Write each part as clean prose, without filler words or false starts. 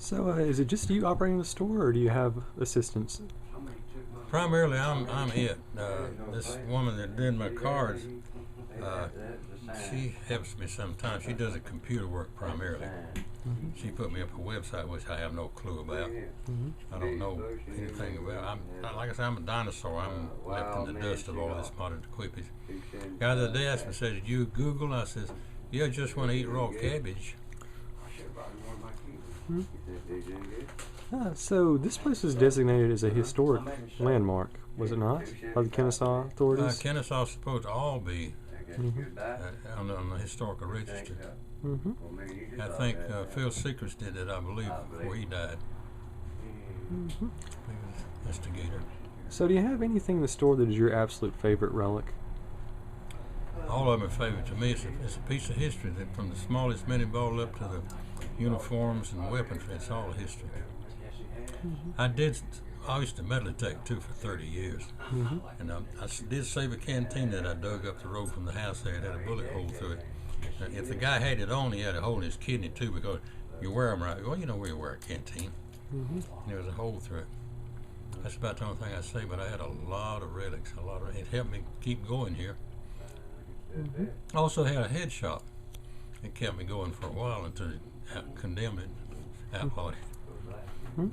So is it just you operating the store, or do you have assistants? Primarily, I'm it. This woman that did my cards, she helps me sometimes. She does the computer work primarily. She put me up a website which I have no clue about. I don't know anything about. Like I said, I'm a dinosaur. I'm left in the dust of all this modern equipment. The other day, I said, "Did you Google?" I says, "Yeah, I just want to eat raw cabbage." So this place was designated as a historic landmark, was it not, by the Kennesaw authorities? Kennesaw's supposed to all be on the historical register. I think Phil Secrets did it, I believe, before he died. He was investigator. So do you have anything in the store that is your absolute favorite relic? All of them are favorite to me. It's a piece of history that from the smallest mini ball up to the uniforms and weaponry, it's all history. I used to metal detect too for 30 years. And I did save a canteen that I dug up the road from the house there. It had a bullet hole through it. If the guy had it on, he had a hole in his kidney too, because you wear them right. Well, you know where you wear a canteen. And there was a hole through it. That's about the only thing I say, but I had a lot of relics. It helped me keep going here. I also had a head shop. It kept me going for a while until it condemned it, outlawed it.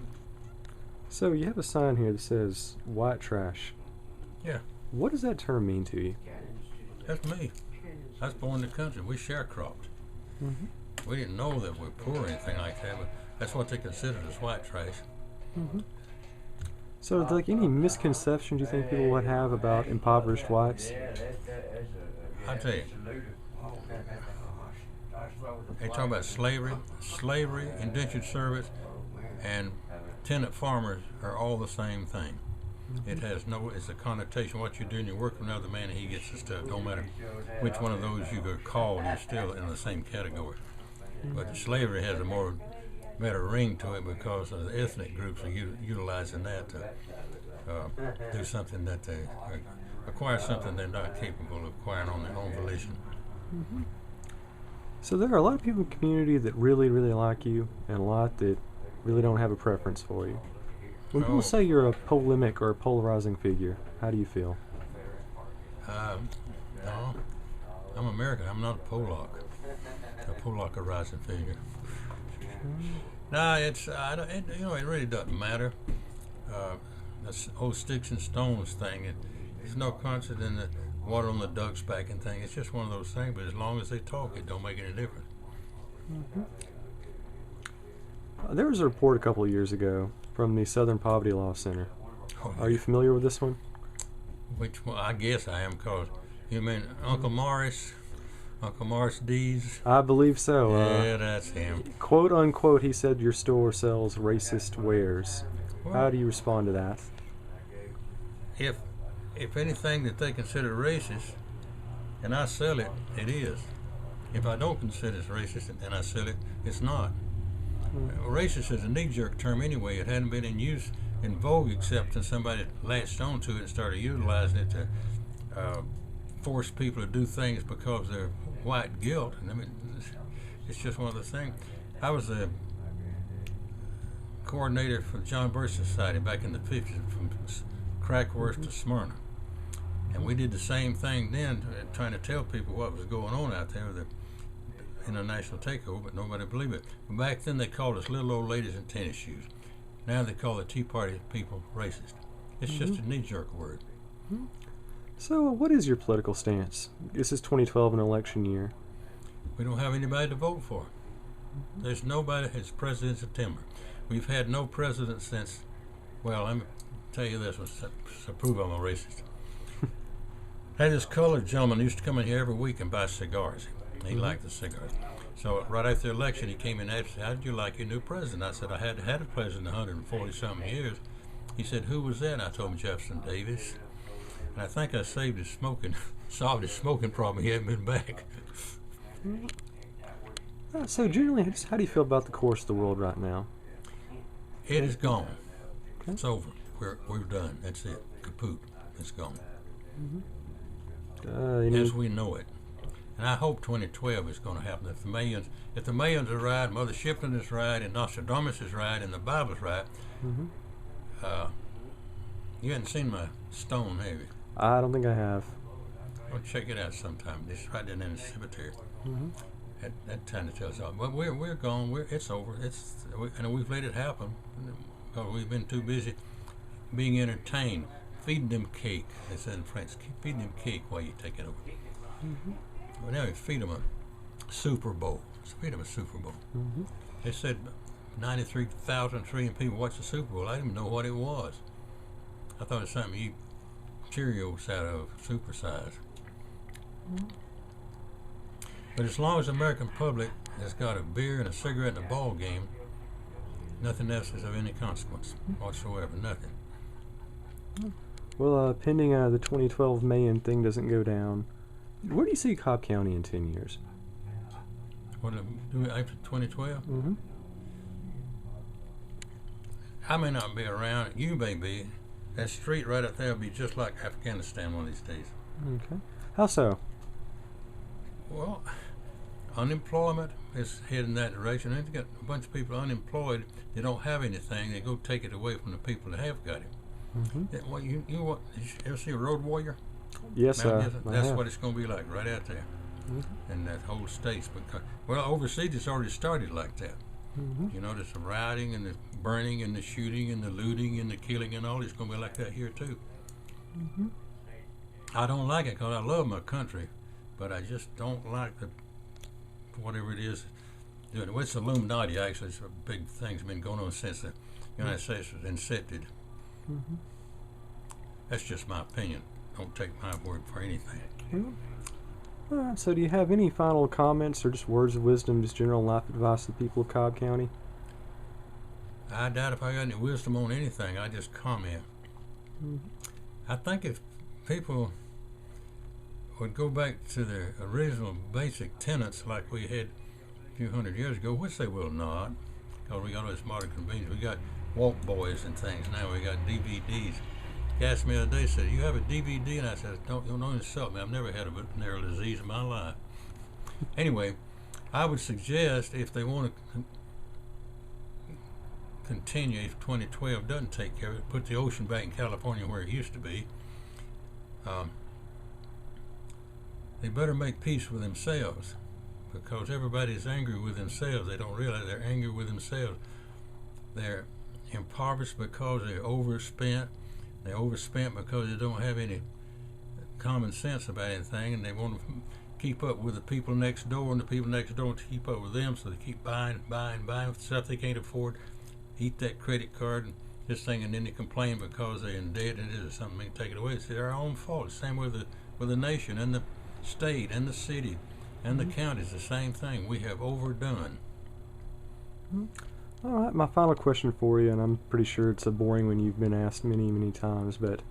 So you have a sign here that says white trash. Yeah. What does that term mean to you? That's me. I was born in the country. We sharecropped. We didn't know that we're poor or anything like that, but that's what they considered as white trash. So like any misconceptions you think people would have about impoverished whites? I'll tell you. They talk about slavery, indentured service, and tenant farmers are all the same thing. It's a connotation. What you do and you work with another man and he gets the stuff. Don't matter which one of those you go call, you're still in the same category. But slavery has a better ring to it because of the ethnic groups are utilizing that to do something that they acquire something they're not capable of acquiring on their own volition. So there are a lot of people in the community that really, really like you, and a lot that really don't have a preference for you. When people say you're a polemic or a polarizing figure, how do you feel? No, I'm American. I'm not a polarizing figure. No, it really doesn't matter. That's whole sticks and stones thing. There's no concert in the water on the duck's back and thing. It's just one of those things. But as long as they talk, it don't make any difference. There was a report a couple of years ago from the Southern Poverty Law Center. Are you familiar with this one? Which one? I guess I am, because you mean Uncle Morris D's? I believe so. Yeah, that's him. Quote unquote, he said your store sells racist wares. Well, how do you respond to that? If anything that they consider racist, and I sell it, it is. If I don't consider it racist and I sell it, it's not. Racist is a knee-jerk term anyway. It hadn't been in vogue except when somebody latched onto it and started utilizing it to force people to do things because they're white guilt. And I mean, it's just one of those things. I was a coordinator for the John Birch Society back in the 50s, from Crackworth to Smyrna. And we did the same thing then, trying to tell people what was going on out there with the international takeover, but nobody believed it. But back then they called us little old ladies in tennis shoes. Now they call the Tea Party people racist. It's just a knee-jerk word. So what is your political stance? This is 2012, an election year. We don't have anybody to vote for. There's nobody. It's President September. We've had no president since, well, let me tell you this one to prove I'm a racist. Had this colored gentleman who used to come in here every week and buy cigars. He liked the cigars. So right after the election, he came in and asked, "How did you like your new president?" I said, "I hadn't had a president in 140-something years." He said, "Who was that?" And I told him, "Jefferson Davis." And I think I solved his smoking problem. He hadn't been back. So generally, how do you feel about the course of the world right now? It is gone. Okay. It's over. We're done. That's it. Kaput. It's gone. As we know it. And I hope 2012 is going to happen. If the Mayans are right, Mother Shipton is right, and Nostradamus is right, and the Bible's right. You haven't seen my stone, have you? I don't think I have. Well, check it out sometime. It's right down in the cemetery. That kind of tells all. But we're gone. It's over. And we've let it happen. We've been too busy being entertained. Feeding them cake. They said in French, feeding them cake while you take it over. Well, now you feed them a Super Bowl. Feed them a Super Bowl. They said 93,000 trillion people watched the Super Bowl. I didn't even know what it was. I thought it was something you eat Cheerios out of, supersize. But as long as the American public has got a beer and a cigarette and a ball game, nothing else is of any consequence whatsoever. Nothing. Well, pending the 2012 Mayan thing doesn't go down, where do you see Cobb County in 10 years? What do after 2012? I may not be around. You may be. That street right up there will be just like Afghanistan one of these days. Okay. How so? Well, unemployment is heading that direction. They've got a bunch of people unemployed. They don't have anything. They go take it away from the people that have got it. Well, you ever see a Road Warrior? Yes, that's what it's going to be like right out there. And that whole state's well, overseas it's already started like that. You know, there's the rioting and the burning and the shooting and the looting and the killing and all. It's going to be like that here too. I don't like it because I love my country, but I just don't like the whatever it is doing. Well, it's Illuminati actually. It's a big thing's been going on since the United States was incepted. That's just my opinion. Don't take my word for anything. All right, so do you have any final comments or just words of wisdom, just general life advice to the people of Cobb County? I doubt if I got any wisdom on anything. I just comment. I think if people would go back to their original basic tenets like we had a few hundred years ago, which they will not, because we got all this modern convenience. We got walk boys and things now. We got DVDs. He asked me the other day, said, "You have a DVD?" And I said, "Don't insult me. I've never had a venereal disease in my life." Anyway, I would suggest if they want to continue, if 2012 doesn't take care of it, put the ocean back in California where it used to be. They better make peace with themselves, because everybody's angry with themselves. They don't realize they're angry with themselves. They're impoverished because they're overspent. They're overspent because they don't have any common sense about anything, and they want to keep up with the people next door, and the people next door want to keep up with them, so they keep buying stuff they can't afford, eat that credit card and this thing, and then they complain because they're in debt and there's something they can take it away. It's their own fault. Same with the nation and the state and the city and the counties. The same thing. We have overdone. All right, my final question for you, and I'm pretty sure it's a boring one you've been asked many, many times, but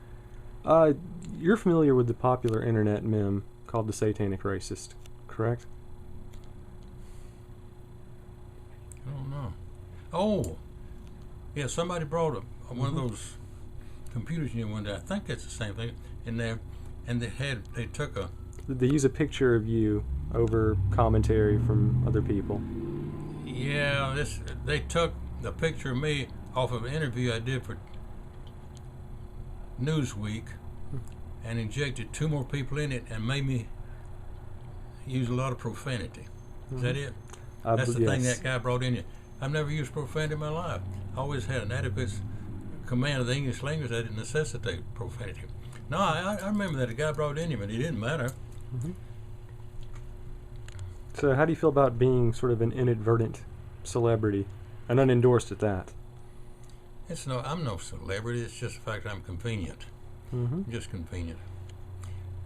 you're familiar with the popular internet meme called the Satanic Racist, correct? I don't know. Oh, yeah, somebody brought one of those computers one day. I think that's the same thing. They took a... They use a picture of you over commentary from other people. Yeah, they took the picture of me off of an interview I did for Newsweek and injected 2 more people in it and made me use a lot of profanity. Is that it? That's the thing that guy brought in you. I've never used profanity in my life. I always had an adequate command of the English language that didn't necessitate profanity. No, I remember that a guy brought in him, but it didn't matter. So how do you feel about being sort of an inadvertent celebrity, and unendorsed at that? I'm no celebrity. It's just the fact I'm convenient. Just convenient.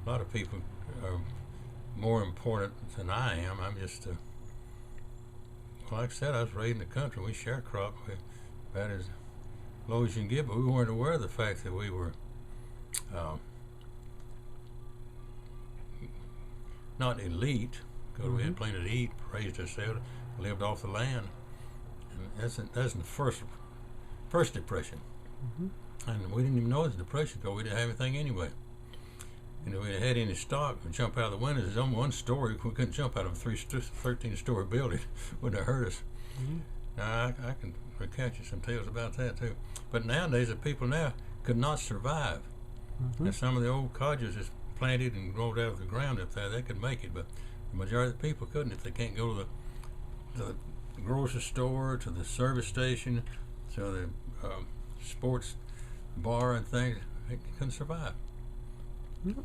A lot of people are more important than I am. I'm just like I said, I was raised in the country. We sharecrop about as low as you can get, but we weren't aware of the fact that we were not elite, because we had plenty to eat, raised ourselves, lived off the land. And that's in the first depression. And we didn't even know it was a depression because we didn't have anything anyway. And if we had any stock, we'd jump out of the windows. There's only one story. We couldn't jump out of a 13-story building. Wouldn't have hurt us. Mm-hmm. Now, I can recount you some tales about that, too. But nowadays, the people now could not survive. Mm-hmm. And some of the old codgers just planted and rolled out of the ground up there, they could make it. But the majority of the people couldn't if they can't go to the grocery store, to the service station, to the sports bar and things. They couldn't survive. Yep.